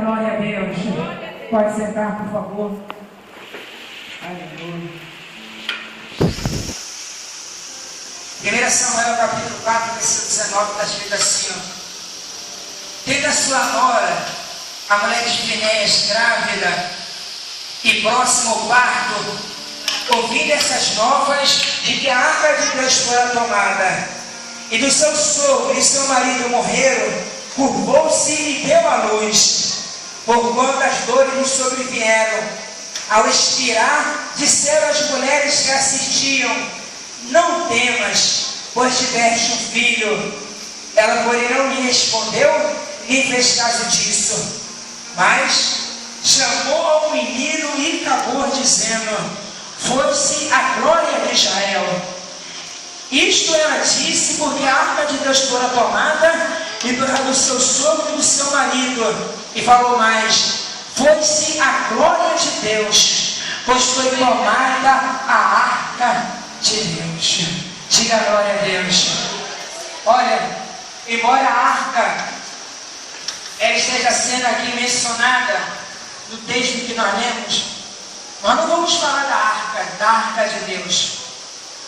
glória a Deus. Pode sentar, por favor. Aleluia. 1 Samuel capítulo 4, versículo 19, está escrito assim: tendo a sua nora, a mulher de Finéias, grávida e próximo ao parto, ouvindo essas novas de que a arca de Deus fora tomada, e do seu sogro e seu marido morreram, curvou-se e deu à luz, porquanto as dores lhe sobrevieram. Ao expirar, disseram as mulheres que assistiam: não temas, pois tiveste um filho. Ela, porém, não lhe respondeu, nem fez caso disso, mas chamou ao menino e acabou dizendo: foi-se a glória de Israel. Isto ela disse porque a arca de Deus fora tomada, e por causa do seu sogro e do seu marido. E falou mais: foi-se a glória de Deus, pois foi tomada a arca de Deus. Diga glória a Deus. Olha, embora a arca ela esteja sendo aqui mencionada no texto que nós lemos, nós não vamos falar da arca de Deus.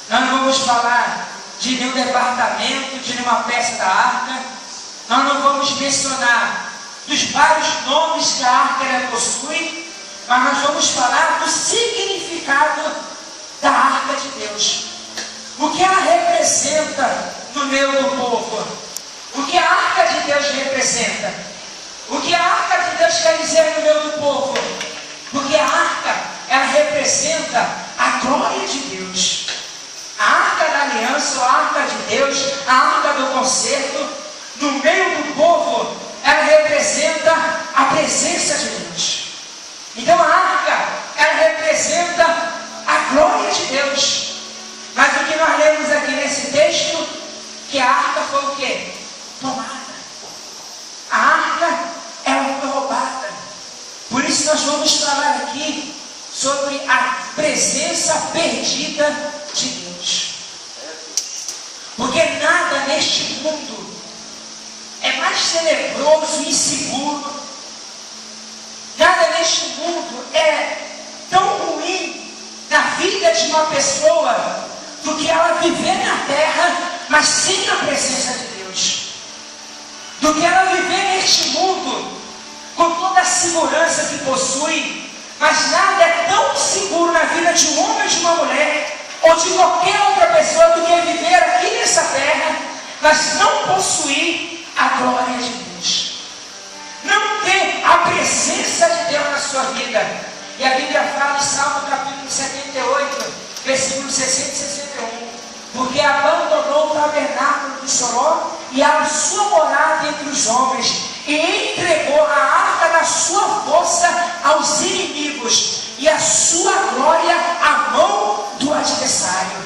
Nós não vamos falar de nenhum departamento, de nenhuma peça da arca. Nós não vamos mencionar dos vários nomes que a arca ela possui, mas nós vamos falar do significado da arca de Deus. O que ela representa no meio do povo. O que a arca de Deus representa. O que a arca de Deus quer dizer no meio do povo. Porque a arca, ela representa a glória de Deus. A arca da aliança, a arca de Deus, a arca do concerto, no meio do povo, ela representa a presença de Deus. Então a arca, ela representa a glória de Deus. Mas o que nós lemos aqui nesse texto, que a arca foi o quê? Tomada. A arca, ela foi roubada. Por isso nós vamos falar aqui sobre a presença perdida de Deus. Porque nada neste mundo é mais tenebroso e inseguro. Nada neste mundo é tão ruim na vida de uma pessoa do que ela viver na terra, mas sem a presença de Deus. Do que ela viver neste mundo com toda a segurança que possui, mas nada é tão seguro na vida de um homem ou de uma mulher, ou de qualquer outra pessoa, do que viver aqui nessa terra, mas não possuir a glória de Deus. Não ter a presença de Deus na sua vida. E a Bíblia fala em Salmo capítulo 78, versículos 60 e 61. Porque abandonou o tabernáculo do Senhor e a sua morada entre os homens, e entregou a arca da sua força aos inimigos, e a sua glória à mão do adversário.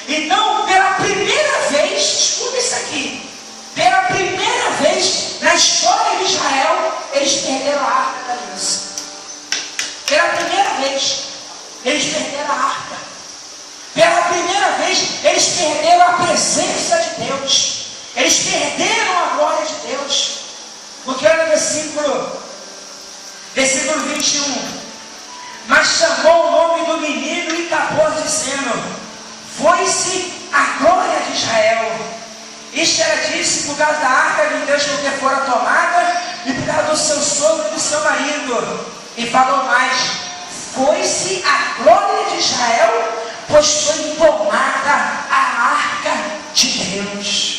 Então, pela primeira vez, escuta isso aqui, pela primeira vez na história de Israel, eles perderam a arca da aliança. Pela primeira vez, eles perderam a arca. Pela primeira vez, eles perderam a presença de Deus. Eles perderam a glória de Deus. Porque olha o versículo 21. Mas chamou o nome do menino e acabou dizendo: foi-se a glória de Israel. Isto ela disse por causa da arca de Deus, porque fora tomada, e por causa do seu sogro e do seu marido. E falou mais: foi-se a glória de Israel, pois foi tomada a arca de Deus.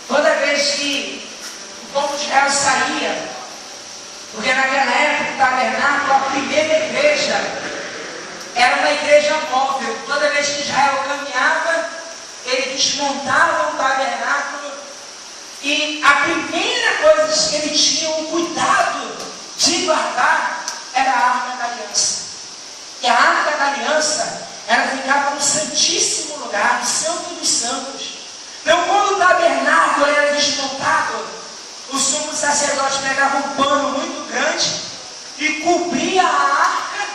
Toda vez que o povo de Israel saía, porque naquela época o tabernáculo, a primeira igreja, era uma igreja móvel. Toda vez que Israel caminhava, ele desmontava o tabernáculo, e a primeira coisa que ele tinha o cuidado de guardar era a arca da aliança. E a arca da aliança, ela ficava no santíssimo lugar, no santo dos santos. Então, quando o tabernáculo era desmontado, o sumo sacerdote pegava um pano muito grande e cobria a arca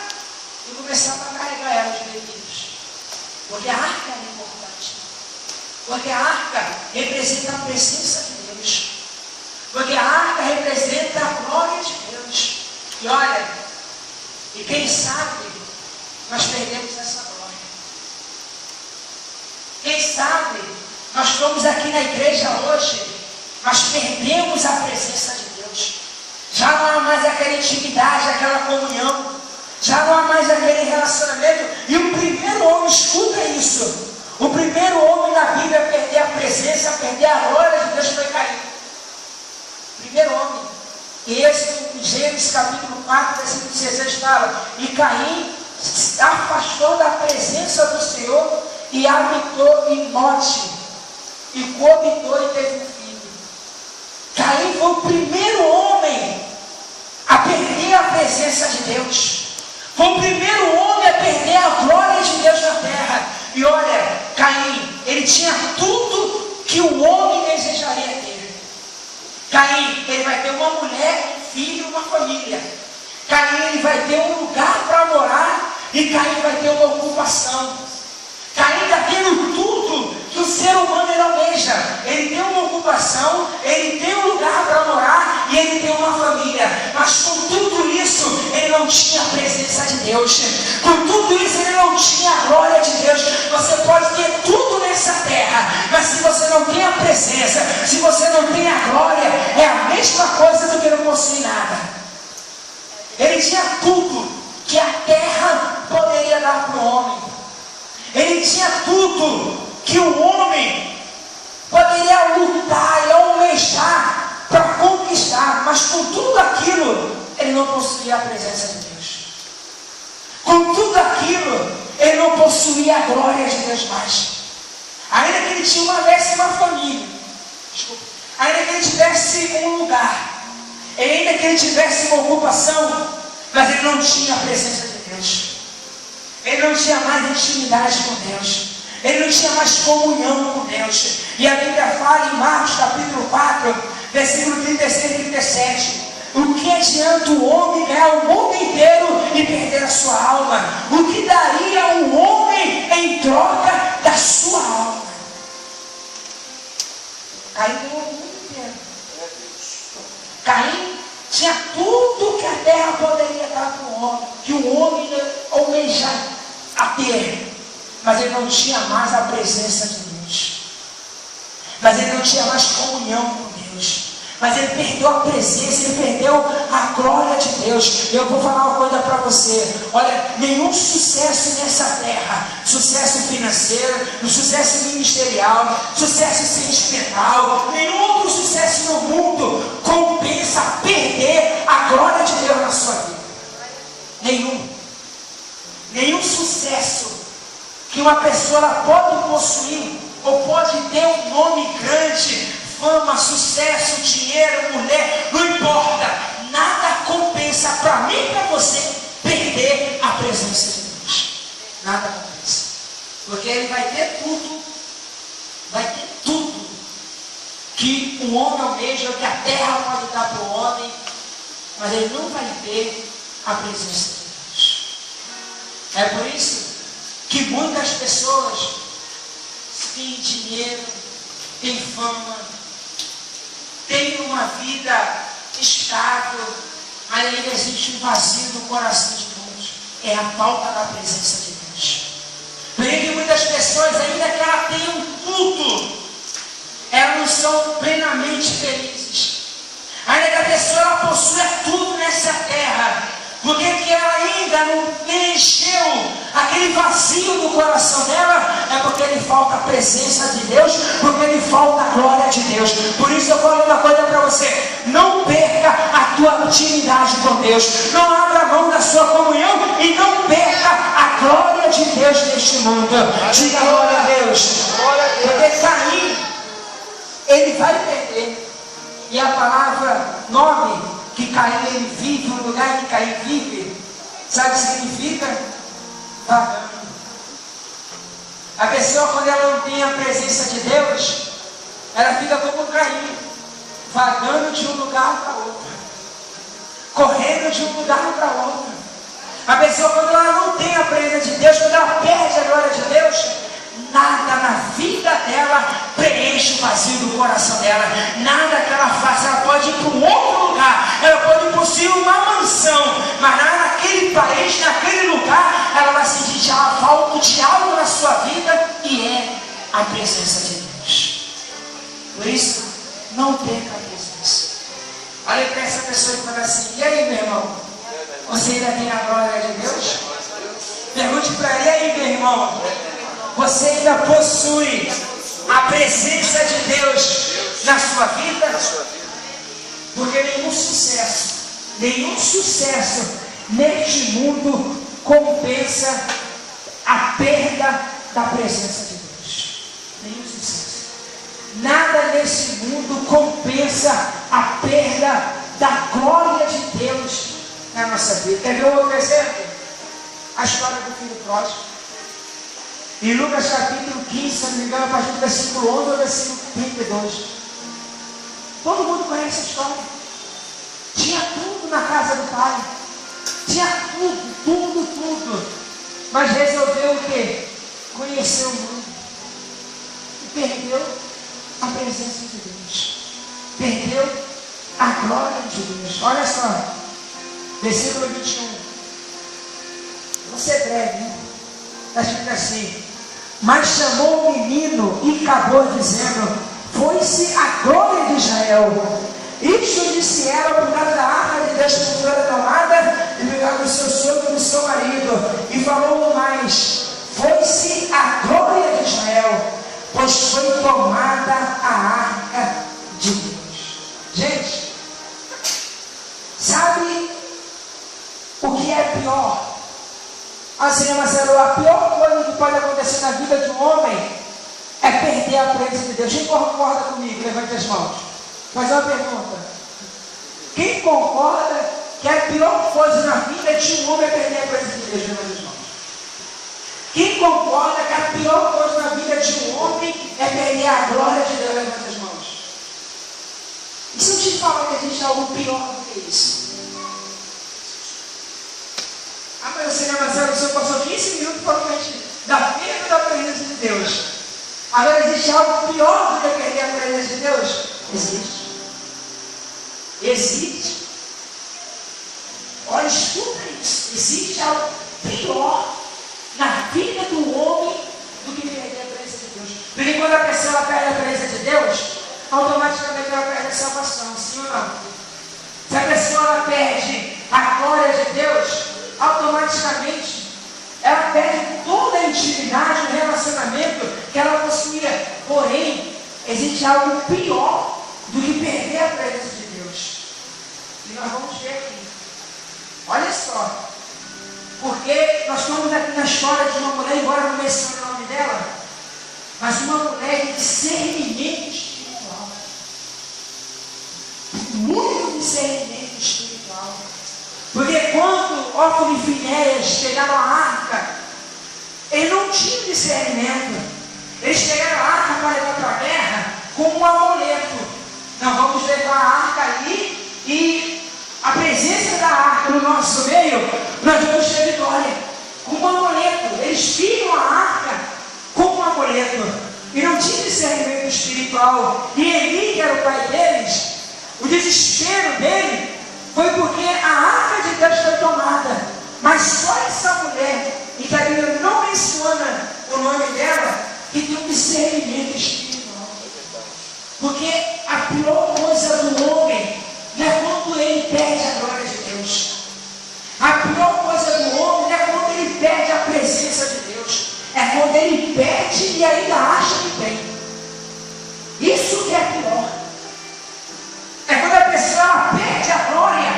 e começava a carregar ela de levitas. Porque a arca era importante. Porque a arca representa a presença de Deus. Porque a arca representa a glória E olha, e quem sabe nós perdemos essa glória. Quem sabe nós estamos aqui na igreja hoje, mas perdemos a presença de Deus. Já não há mais aquela intimidade, aquela comunhão. Já não há mais aquele relacionamento. E o primeiro homem, escuta isso. O primeiro homem na Bíblia a perder a presença, a perder a glória de Deus foi Caim. Primeiro homem. E esse, em Gênesis capítulo 4, versículo 16 fala: e Caim se afastou da presença do Senhor e habitou em Note. E coabitou e teve um filho. Caim foi o primeiro homem a perder a presença de Deus. Foi o primeiro homem a perder a glória de Deus na terra. E olha, Caim, ele tinha tudo que o homem desejaria ter. Caim, ele vai ter uma mulher, um filho, uma família. Caim, ele vai ter um lugar para morar. E Caim vai ter uma ocupação. Caim está tendo tudo que o ser humano ele almeja. Ele tem uma ocupação, ele tem um lugar para morar e ele tem uma família. Mas com tudo isso, ele não tinha a presença de Deus. Com tudo isso, ele não tinha a glória de Deus. Você pode ter tudo nessa terra, mas se você não tem a presença, se você não tem a glória, é a mesma coisa do que não possui nada. Ele tinha tudo que a terra poderia dar para o homem. Ele tinha tudo que o homem poderia lutar e almejar para conquistar, mas com tudo aquilo, ele não possuía a presença de Deus. Com tudo aquilo, ele não possuía a glória de Deus mais. Ainda que ele tivesse uma família, ainda que ele tivesse um lugar, ainda que ele tivesse uma ocupação, mas ele não tinha a presença de Deus. Ele não tinha mais intimidade com Deus. Ele não tinha mais comunhão com Deus. E a Bíblia fala em Marcos capítulo 4, versículo 36 e 37. O que adianta o homem ganhar o mundo inteiro e perder a sua alma? O que daria um homem em troca da sua alma? Caim ganhou o mundo inteiro. Caim tinha tudo que a terra poderia dar para o homem, que o homem almeja a ter, mas ele não tinha mais a presença de Deus, mas ele não tinha mais comunhão com Deus, mas ele perdeu a presença, ele perdeu a glória de Deus. Eu vou falar uma coisa para você: olha, nenhum sucesso nessa terra, sucesso financeiro, sucesso ministerial, sucesso sentimental, nenhum outro sucesso no mundo compensa perder a glória de Deus na sua vida. Nenhum sucesso que uma pessoa pode possuir ou pode ter um nome grande, fama, sucesso, dinheiro, mulher, não importa, nada compensa para mim e para você perder a presença de Deus. Nada compensa, porque ele vai ter tudo que o homem almeja, que a terra pode dar para o homem, mas ele não vai ter a presença de Deus. É por isso que muitas pessoas têm dinheiro, têm fama, têm uma vida estável, mas ainda existe um vazio no coração de todos. É a falta da presença de Deus. Por isso que muitas pessoas, ainda que elas tenham tudo, elas não são plenamente felizes. Ainda que a pessoa possua tudo nessa terra, porque que ela ainda não preencheu aquele vazio do coração dela, é porque lhe falta a presença de Deus, porque lhe falta a glória de Deus. Por isso eu falo uma coisa para você: não perca a tua intimidade com Deus, não abra mão da sua comunhão e não perca a glória de Deus neste mundo. Diga glória a Deus, porque Caim, ele vai perder. E a palavra 9, que Caim ele vive, o lugar que Caim vive, sabe o que significa? Vagando. A pessoa, quando ela não tem a presença de Deus, ela fica como Caim, vagando de um lugar para outro, correndo de um lugar para outro. A pessoa, quando ela não tem a presença de Deus, quando ela perde a glória de Deus, nada na vida dela preenche o vazio do coração dela. Nada que ela faça, ela pode ir para um outro lugar, ela pode possuir uma mansão, naquele país, naquele lugar, ela vai sentir já a falta de algo na sua vida, e é a presença de Deus. Por isso, não perca a presença. Olha para essa pessoa e fala assim: e aí, meu irmão? Você ainda tem a glória de Deus? Pergunte para ele: e aí, meu irmão? Você ainda possui a presença de Deus na sua vida? Porque nenhum sucesso neste mundo compensa a perda da presença de Deus. Nenhum sucesso. Nada nesse mundo compensa a perda da glória de Deus na nossa vida. Quer ver um outro exemplo? A história do filho pródigo. Em Lucas capítulo 15, se não me engano, a partir do versículo 11 ou versículo 32. Todo mundo conhece a história. Tinha tudo na casa do pai. Tinha tudo. Mas resolveu o quê? Conhecer o mundo. E perdeu a presença de Deus. Perdeu a glória de Deus. Olha só. Versículo 21. Vou ser breve, né? Está escrito assim: mas chamou o menino e acabou dizendo: foi-se a glória de Israel. Isto disse ela por causa da arca de Deus que fora tomada e por causa do seu sogro e do seu marido. E falou mais: foi-se a glória de Israel, pois foi tomada a arca de Deus. Gente, sabe o que é pior? Assim, Marcelo, a pior coisa que pode acontecer na vida de um homem é perder a presença de Deus. Quem concorda comigo? Levante as mãos. Fazer uma pergunta. Quem concorda que a pior coisa na vida de um homem é perder a presença de Deus? Levante as mãos. Quem concorda que a pior coisa na vida de um homem é perder a glória de Deus? Levante as mãos. E se eu te falar que existe algo pior do que isso? Ah, mas você lembra, o senhor passou 15 minutos falando da perda da presença de Deus. Agora existe algo pior do que perder a presença de Deus? Existe. Olha, escuta isso. Existe algo pior na vida do homem do que perder a presença de Deus. Porque quando a pessoa perde a presença de Deus, automaticamente ela perde a salvação, sim ou não? Se a pessoa perde a glória de Deus, automaticamente ela perde toda a intimidade, o relacionamento que ela possuía. Porém, existe algo pior do que perder a presença de Deus. E nós vamos ver aqui. Olha só. Porque nós estamos aqui na história de uma mulher, embora não mencione o nome dela, mas uma mulher de discernimento espiritual. Muito discernimento espiritual. Porque quando Ófilo e Finéias pegaram a arca, eles não tinham discernimento. Eles pegaram a arca para levar para a guerra como um amuleto. Nós vamos levar a arca ali e a presença da arca no nosso meio, nós vamos ter vitória. Como um amuleto. Eles viram a arca como um amuleto. E não tinha discernimento espiritual. E Eli, que era o pai deles, o desespero dele foi porque a arca de Deus foi tomada. Mas só essa mulher, e que a Bíblia não menciona o nome dela, que tem um discernimento espiritual. Porque a pior coisa do homem não é quando ele perde a glória de Deus. A pior coisa do homem não é quando ele perde a presença de Deus. É quando ele perde e ainda acha que tem. Isso que é pior. É quando a pessoa perde a glória,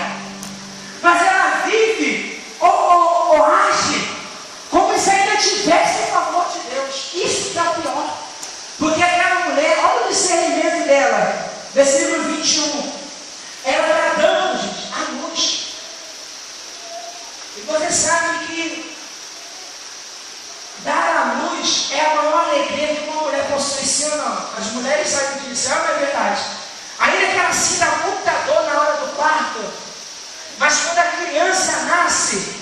mas ela vive ou age como se ainda tivesse o favor de Deus. Isso que é o pior. Porque aquela mulher, olha o discernimento dela. Versículo 21. Ela está dando, gente, a luz. E você sabe que dar a luz é a maior alegria que uma mulher possui, sim ou não? As mulheres sabem disso, é uma verdade. Ainda que ela sinta muita dor na hora do parto, mas quando a criança nasce,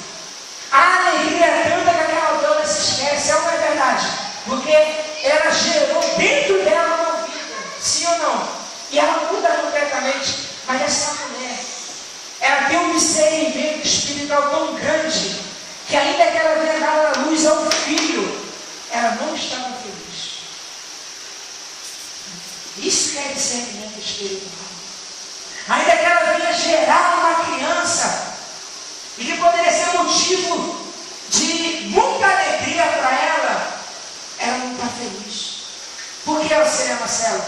a alegria é tanta que aquela dor não se esquece, é uma verdade. Porque ela gerou dentro dela uma vida, sim ou não? E ela muda completamente. Mas essa mulher, ela tem um discernimento espiritual tão grande que ainda que ela venha dar à luz a um filho, ela não estava feliz. Isso que é discernimento espiritual. Ainda que ela venha gerar uma criança, e que poderia ser motivo de muita alegria para ela não está feliz. Por que ela seria, Marcelo?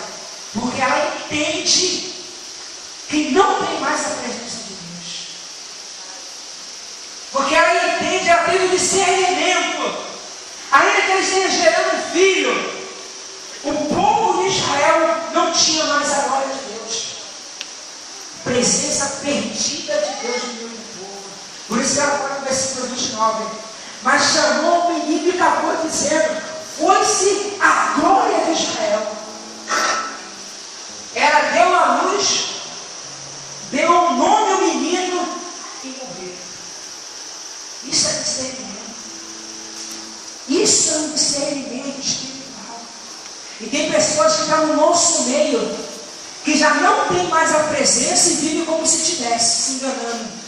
Porque ela entende que não tem mais a presença de Deus. Porque ela entende, ela tem o discernimento. Ainda que eles tenham gerando um filho, o povo de Israel não tinha mais a glória de Deus. Presença perdida de Deus no meio do povo. Por isso ela fala no versículo 29. Mas chamou o menino e acabou dizendo: foi-se a glória de Israel. Ela deu à luz, deu um nome ao menino e morreu. Isso é discernimento. Isso é um discernimento espiritual. E tem pessoas que estão no nosso meio, que já não tem mais a presença e vivem como se estivesse se enganando.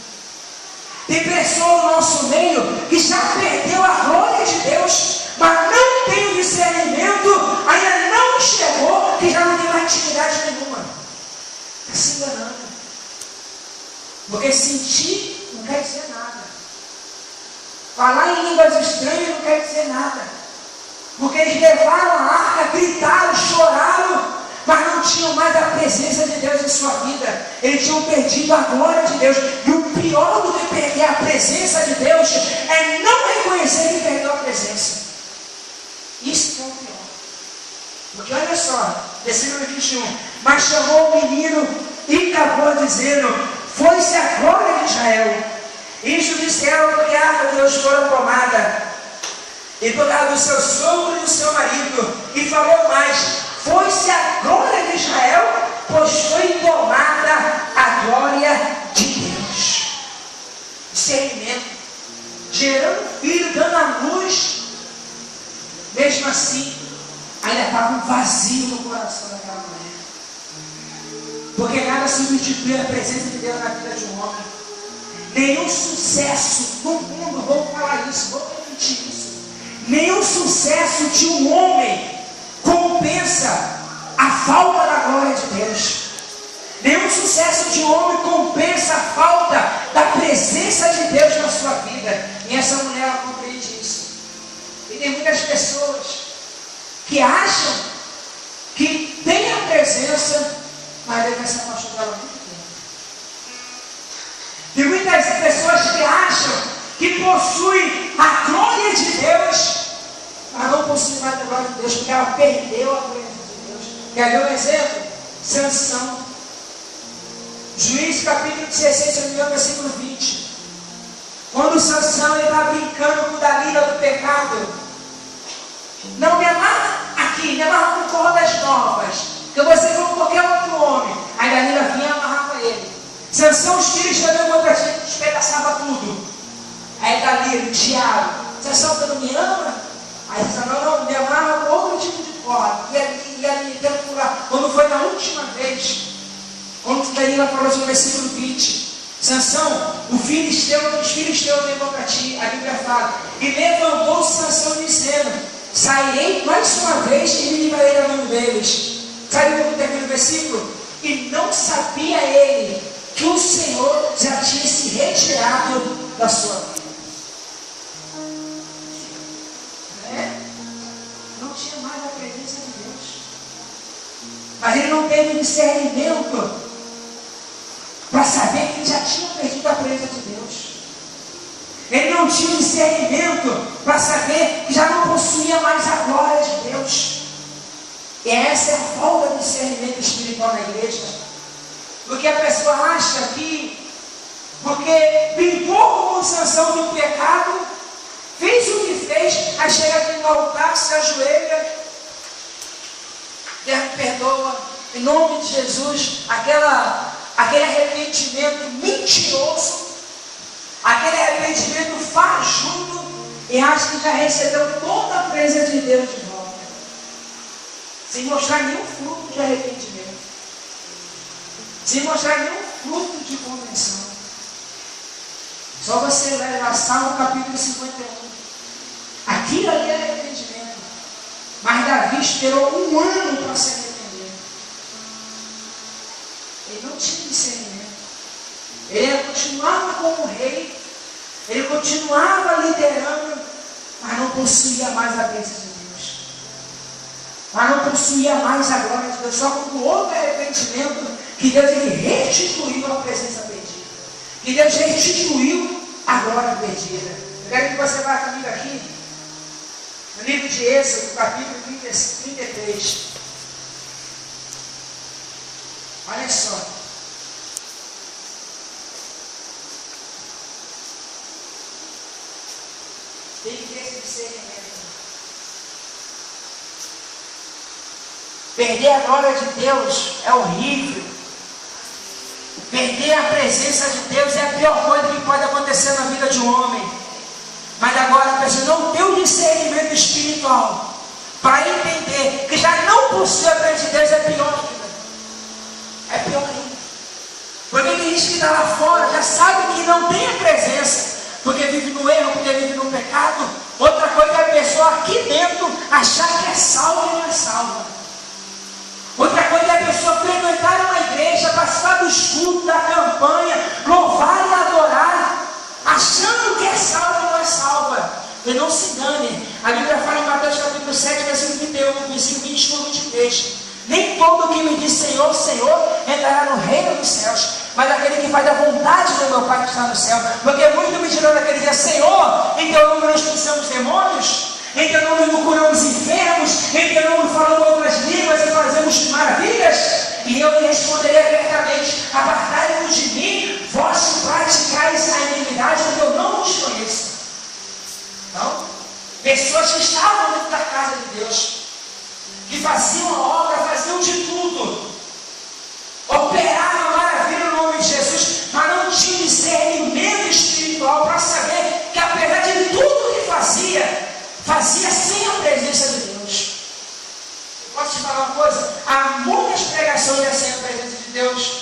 Tem pessoa no nosso meio que já perdeu a glória de Deus, mas não tem o discernimento, ainda não chegou, que já não tem mais atividade nenhuma. Está se enganando. Porque sentir não quer dizer nada. Falar em línguas estranhas não quer dizer nada. Porque eles levaram a arca, gritaram, choraram, mas não tinham mais a presença de Deus em sua vida. Eles tinham perdido a glória de Deus. E o pior do que perder a presença de Deus é não reconhecer que perdeu a presença. Isso que é o pior. Porque olha só, versículo 21. Mas chamou o menino e acabou dizendo: foi-se a glória de Israel. Isto disseram porque a arca de Deus fora tomada, e por causa do seu sogro e do seu marido. E falou mais: foi-se a glória de Israel, pois foi tomada a glória de Deus. Discernimento. Gerando filho, dando a luz. Mesmo assim, ainda estava um vazio no coração daquela mulher. Porque nada substitui a presença de Deus na vida de um homem. Nenhum sucesso no mundo, vou falar isso, vou repetir isso. Nenhum sucesso de um homem compensa a falta da glória de Deus. Nenhum sucesso de um homem compensa a falta da presença de Deus na sua vida. E essa mulher, ela compreende isso. E tem muitas pessoas que acham que tem a presença, mas deve se afastar dela muito tempo. Tem muitas pessoas que acham que possuem a glória de Deus, mas não possui mais a glória de Deus, porque ela perdeu a presença de Deus. Quer ver um exemplo? Sansão. Juízes capítulo 16, se não me engano, versículo 20. Quando Sansão está brincando com Dalila do pecado, não me amarra aqui, me amarra com cordas novas, que você for qualquer outro homem. Aí Dalila vinha e amarrava ele. Sansão, os filhos também contra a gente, despedaçava tudo. Aí Dalila, o diabo: Sansão, você não me ama? Aí Sansão: não, me amarra com outro tipo de corda. E ali, quando foi na última vez, quando Dalila falou sobre o versículo 20, Sansão, os filisteu vêm contra ti, a Bíblia fala, e levantou Sansão dizendo: sairei mais uma vez e me livrarei da mão deles. Sabe como termina o versículo? E não sabia ele que o Senhor já tinha se retirado da sua vida. Não tinha mais a presença de Deus. Mas ele não teve discernimento para saber que ele já tinha perdido a presença de Deus. Ele não tinha discernimento para saber que já não possuía mais a glória de Deus. E essa é a falta de discernimento espiritual na igreja. Porque a pessoa acha que, porque brincou com Sansão do pecado, fez o que fez, aí chega aqui no altar, se ajoelha, Deus me perdoa, em nome de Jesus, aquele arrependimento mentiroso, aquele arrependimento fajuto, e acha que já recebeu toda a presença de Deus de volta, sem mostrar nenhum fruto de arrependimento, sem mostrar nenhum fruto de conversão. Só você ler lá Salmo capítulo 51. Aquilo ali era arrependimento. Mas Davi esperou 1 ano para se arrepender. Ele não tinha discernimento. Ele continuava como rei. Ele continuava liderando, mas não possuía mais a bênção de Deus. Mas não possuía mais a glória de Deus. Só quando houve arrependimento, que Deus ele restituiu a presença perdida. Que Deus restituiu a glória perdida. Eu quero que você vá comigo aqui, no livro de Êxodo, capítulo 33. Olha só. Tem que ter esse discernimento. Perder a glória de Deus é horrível. Perder a presença de Deus é a pior coisa que pode acontecer na vida de um homem. Mas agora a pessoa não tem o discernimento espiritual para entender que já não possui a presença de Deus, é pior ainda. É pior ainda. Porque tem gente que está lá fora, já sabe que não tem a presença, porque vive no erro, porque vive no pecado. Outra coisa é a pessoa aqui dentro achar que é salva e não é salva. Outra coisa é a pessoa frequentar uma igreja, participar dos cultos, da campanha, louvar e adorar, achando que é salva e não é salva. E não se engane. A Bíblia fala em Mateus capítulo 7, versículo 21, versículo 21 e 23. Nem todo que me diz Senhor, Senhor, entrará no reino dos céus, mas aquele que faz a vontade do meu Pai que está no céu. Porque muito me dirão naquele dia: Senhor, em teu nome nós expulsamos demônios, em teu nome não curamos enfermos, em teu nome falamos outras línguas e fazemos maravilhas. E eu lhe responderei abertamente: apartai-vos de mim, vós que praticais a iniquidade, porque eu não vos conheço. Então, pessoas que estavam dentro da casa de Deus, que faziam a obra, faziam de tudo, operavam a maravilha no nome de Jesus, mas não tinham discernimento espiritual para saber que, apesar de tudo que fazia, fazia sem a presença de Deus. Posso te falar uma coisa? Há muitas pregações sem a presença de Deus,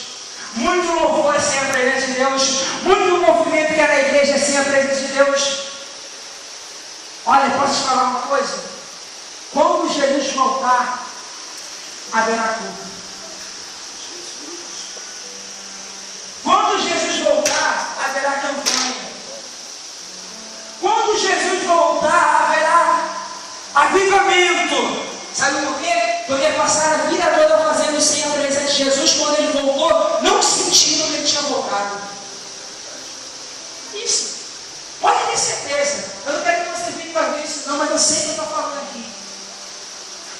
muito louvor sem a presença de Deus, muito movimento que é na igreja sem a presença de Deus. Olha, posso te falar uma coisa? Quando Jesus voltar, haverá culto. Quando Jesus voltar, haverá campanha. Quando Jesus voltar, haverá avivamento. Sabe por quê? Porque passaram a vida toda fazendo sem a presença de Jesus. Quando ele voltou, não sentiram que ele tinha voltado. Isso. Pode ter certeza. Eu não quero que vocês fiquem para ver isso não, mas eu sei o que eu estou falando aqui.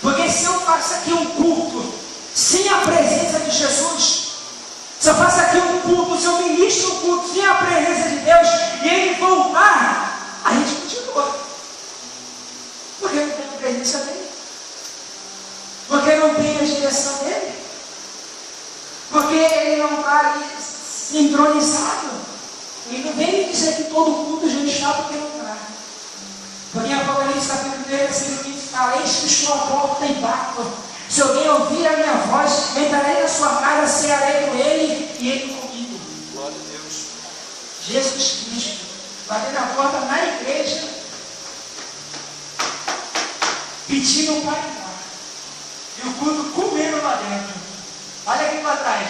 Porque se eu faço aqui um culto sem a presença de Jesus, se eu faço aqui um culto, se eu ministro um culto sem a presença de Deus, e ele voltar, a gente continua. Porque não tem a presença dele. Porque não tem a direção dele. Porque ele não está ali entronizado. E não vem me dizer que todo culto a gente está porque não está. Porque em Apocalipse capítulo 3, versículo 15 fala: eis que estou à porta e bato. Se alguém ouvir a minha voz, entrarei na sua casa, cearei com ele e ele comigo. Glória a Deus. Jesus Cristo, batendo a porta na igreja, pedindo para entrar. E o culto comendo lá dentro. Olha aqui para trás.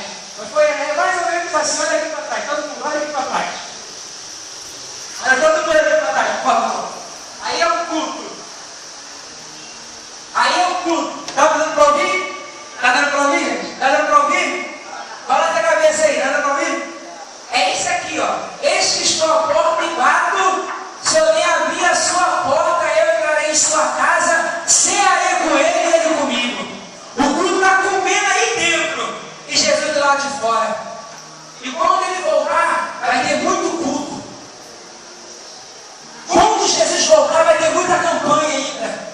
Foi mais ou menos assim, olha aqui para trás. Todo mundo, olha aqui para trás. Olha todo mundo aqui para trás, por favor. Aí é o culto. Aí é o culto. Está dando para ouvir? Está dando para ouvir? Está dando para ouvir? Balança a cabeça aí, está dando para ouvir? É isso aqui, ó. Eis que estou à porta e bato. Se alguém abrir a sua porta, eu entrarei em sua casa, cearei com ele e ele comigo. O culto está comendo aí dentro e Jesus do lado de fora. E quando ele voltar, vai ter muito culto. Quando Jesus voltar, vai ter muita campanha ainda.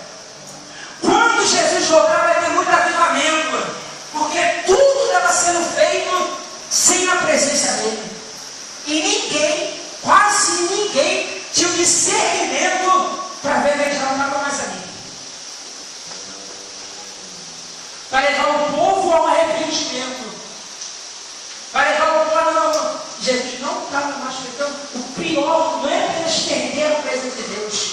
Quando Jesus voltar, vai ter muito avivamento. Porque tudo estava sendo feito sem a presença dele. E ninguém, quase ninguém, tinha o discernimento para ver que ele já não estava mais ali. Para levar o povo ao arrependimento. Para levar o povo ao... Jesus não estava mais feitando o pior não é apenas perder a presença de Deus,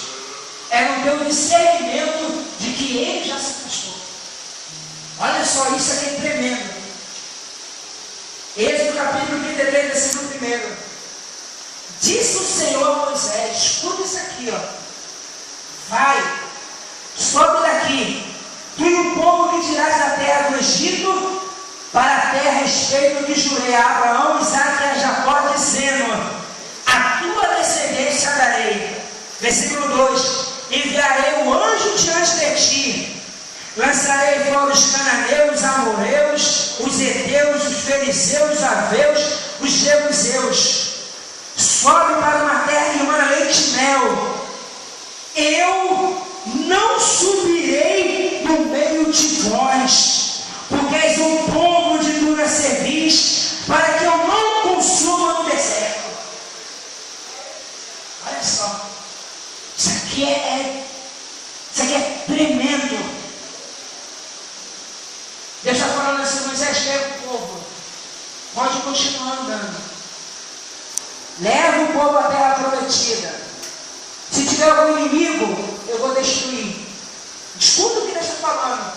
é não ter o discernimento de que ele já se afastou. Olha só, isso aqui é tremendo. Êxodo capítulo 33, versículo 1. Disse o Senhor a Moisés, escuta isso aqui, ó. Vai, sobe daqui, tu e o povo que tirás da terra do Egito, para a terra a respeito que jurei a Abraão, Isaque e a Jacó, dizendo: a tua descendência darei. Versículo 2: enviarei o anjo diante de ti, lançarei fora os cananeus, os amoreus, os heteus, os fariseus, os aveus, os jebuseus. Sobe para uma terra que mana leite e mel. Eu não subirei no meio de vós, porque és um povo de dura cerviz, para que eu não consuma no deserto. Olha só, isso aqui é tremendo. Deus está falando assim: Moisés, leva o povo, pode continuar andando, leva o povo à terra prometida. Se tiver algum inimigo, eu vou destruir. Escuta o que Deus está falando.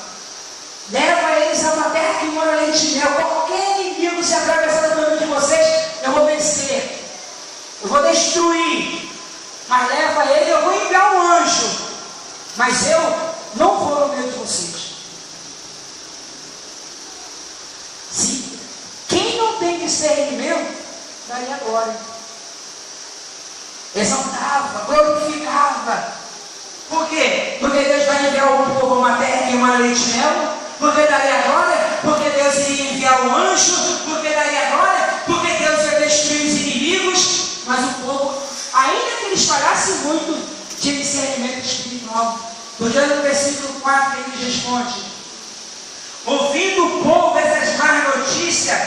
Leva eles a uma terra que mora leite e mel. Qualquer inimigo se atravessar no caminho de vocês, eu vou vencer, eu vou destruir. Mas leva ele, eu vou enviar um anjo, mas eu não vou no meio de vocês. Se quem não tem discernimento, daria glória, exaltava, glorificava. Por quê? Porque Deus vai enviar o povo a uma terra que mana leite e mel. Porque daria glória? Porque Deus iria enviar um anjo. Porque daria glória? Porque Deus ia destruir os inimigos. Mas o povo, ainda que eles falassem muito, tinha discernimento espiritual. Porque no versículo 4 ele responde: ouvindo o povo essas más notícias,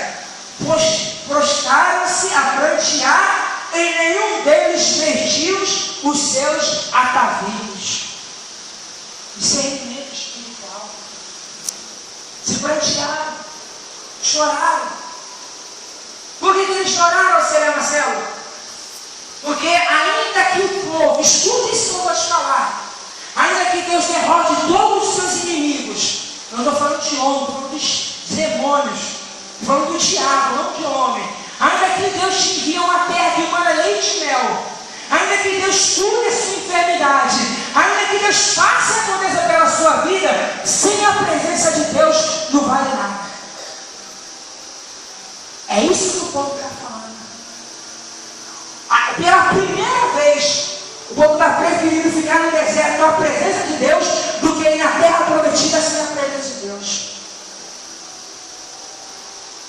prostraram-se a prantear, e nenhum deles vestiu os seus atavios. Discernimento espiritual. Se prantearam, choraram. Por que eles choraram, Será Marcelo? Porque ainda que o povo, escuta isso que eu vou te falar, ainda que Deus derrote todos os seus inimigos, eu não estou falando de homem, estou falando dos demônios, estou falando do diabo, não de homem. Ainda que Deus te envie uma terra que mana leite e mel, ainda que Deus cure a sua enfermidade, ainda que Deus faça acontecer pela sua vida, sem a presença de Deus não vale nada. É isso que o povo está falando. Pela primeira vez, o povo está preferindo ficar no deserto com a presença de Deus do que ir na terra prometida sem a presença de Deus.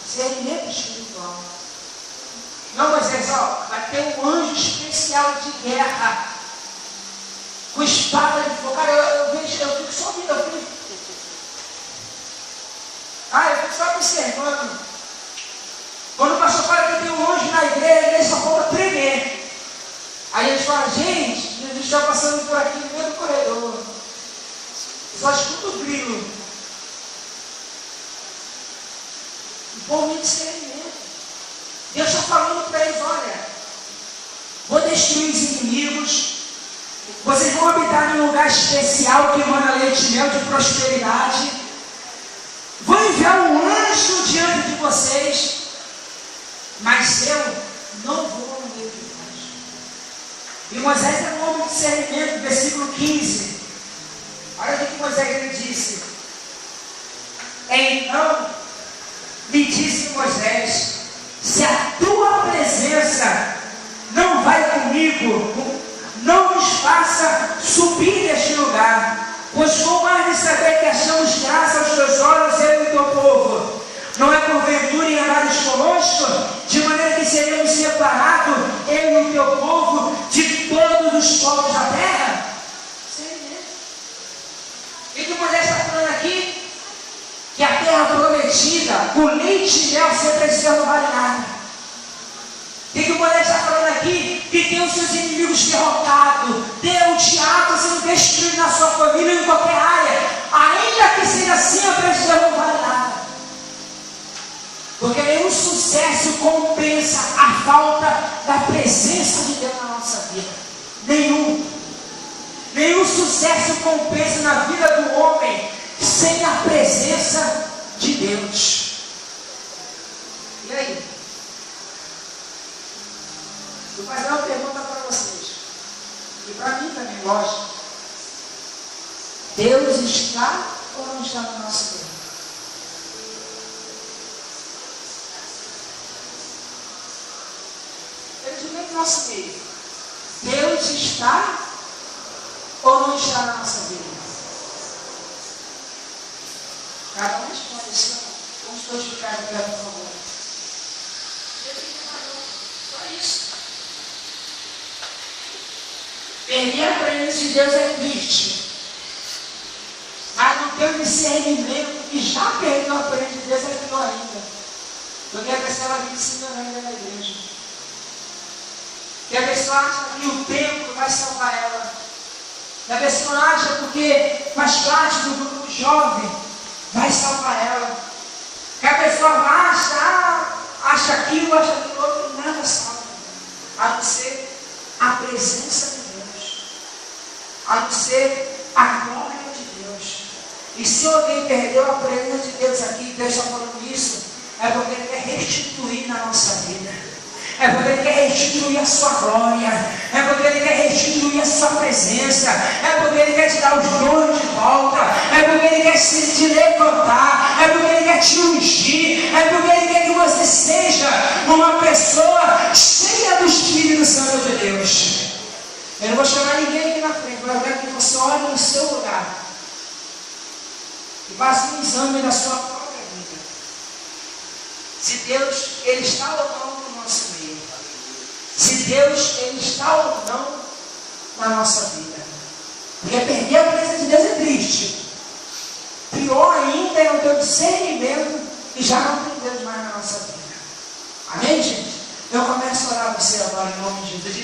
Discernimento espiritual. Não, Moisés, ó, vai ter um anjo especial de guerra, com espada de fogo. Cara, eu fico só ouvindo, eu fico só observando. Quando o pastor fala que tem um anjo na igreja só falta tremer. Aí eles falam: gente, Jesus está passando por aqui no meio do corredor, só escuta o grilo. O povo me discernimento. Deus está falando para eles: olha, vou destruir os inimigos, vocês vão habitar num lugar especial que mana leite e mel, de prosperidade. Vou enviar um anjo diante de vocês, mas eu não vou no meio de vós. E Moisés é um homem de discernimento, versículo 15. Olha o que Moisés ele disse: então lhe disse Moisés: se a tua presença não vai comigo, não nos faça subir deste lugar, pois como há de saber que achamos graça aos teus olhos, eu e o teu povo? Não é porventura em andares conosco, de maneira que seremos separados, eu e o teu povo, de todos os povos da terra? O que Moisés está falando aqui? Que a terra prometida, o leite e mel sem precisar não vale nada. O que Moisés está falando aqui? Que tem os seus inimigos derrotados, tem o diabo sendo destruído na sua família, em qualquer área. Ainda que seja assim, a precisão não vale nada. Porque nenhum sucesso sucesso compensa a falta da presença de Deus na nossa vida. Nenhum sucesso compensa na vida do homem sem a presença de Deus. E aí? Vou fazer uma pergunta para vocês. E para mim também, lógico. Deus está ou não está no nosso meio? Eu digo no nosso meio. Deus está ou não está na nossa vida? Cada um responde assim. Vamos todos ficar de pé, por favor. Só isso. Perder a presença de Deus é triste. Mas não ter o discernimento que já perdeu a presença de Deus é pior ainda. Porque a pessoa ela vive se enganando na igreja. Que a pessoa acha que o templo vai salvar ela. Que a pessoa acha porque faz parte do grupo jovem vai salvar ela. Que a pessoa acha aquilo outro, e nada salva. A não ser a presença de Deus. A não ser a glória de Deus. E se alguém perdeu a presença de Deus aqui, Deus está falando isso, é porque Ele quer restituir na nossa vida. É porque Ele quer restituir a sua glória. É porque Ele quer restituir a sua presença. É porque Ele quer te dar os dons de volta. É porque Ele quer te levantar. É porque Ele quer te ungir. É porque Ele quer que você seja uma pessoa cheia do Espírito Santo de Deus. Eu não vou chamar ninguém aqui na frente, mas eu quero que você olhe no seu lugar e faça um exame da sua própria vida. Se Deus, Ele está ou não no nosso meio. Se Deus, Ele está ou não na nossa vida. Porque perder a presença de Deus é triste. Pior ainda é o teu discernimento e já não tem Deus mais na nossa vida. Amém, gente? Eu começo a orar você agora em nome de Jesus.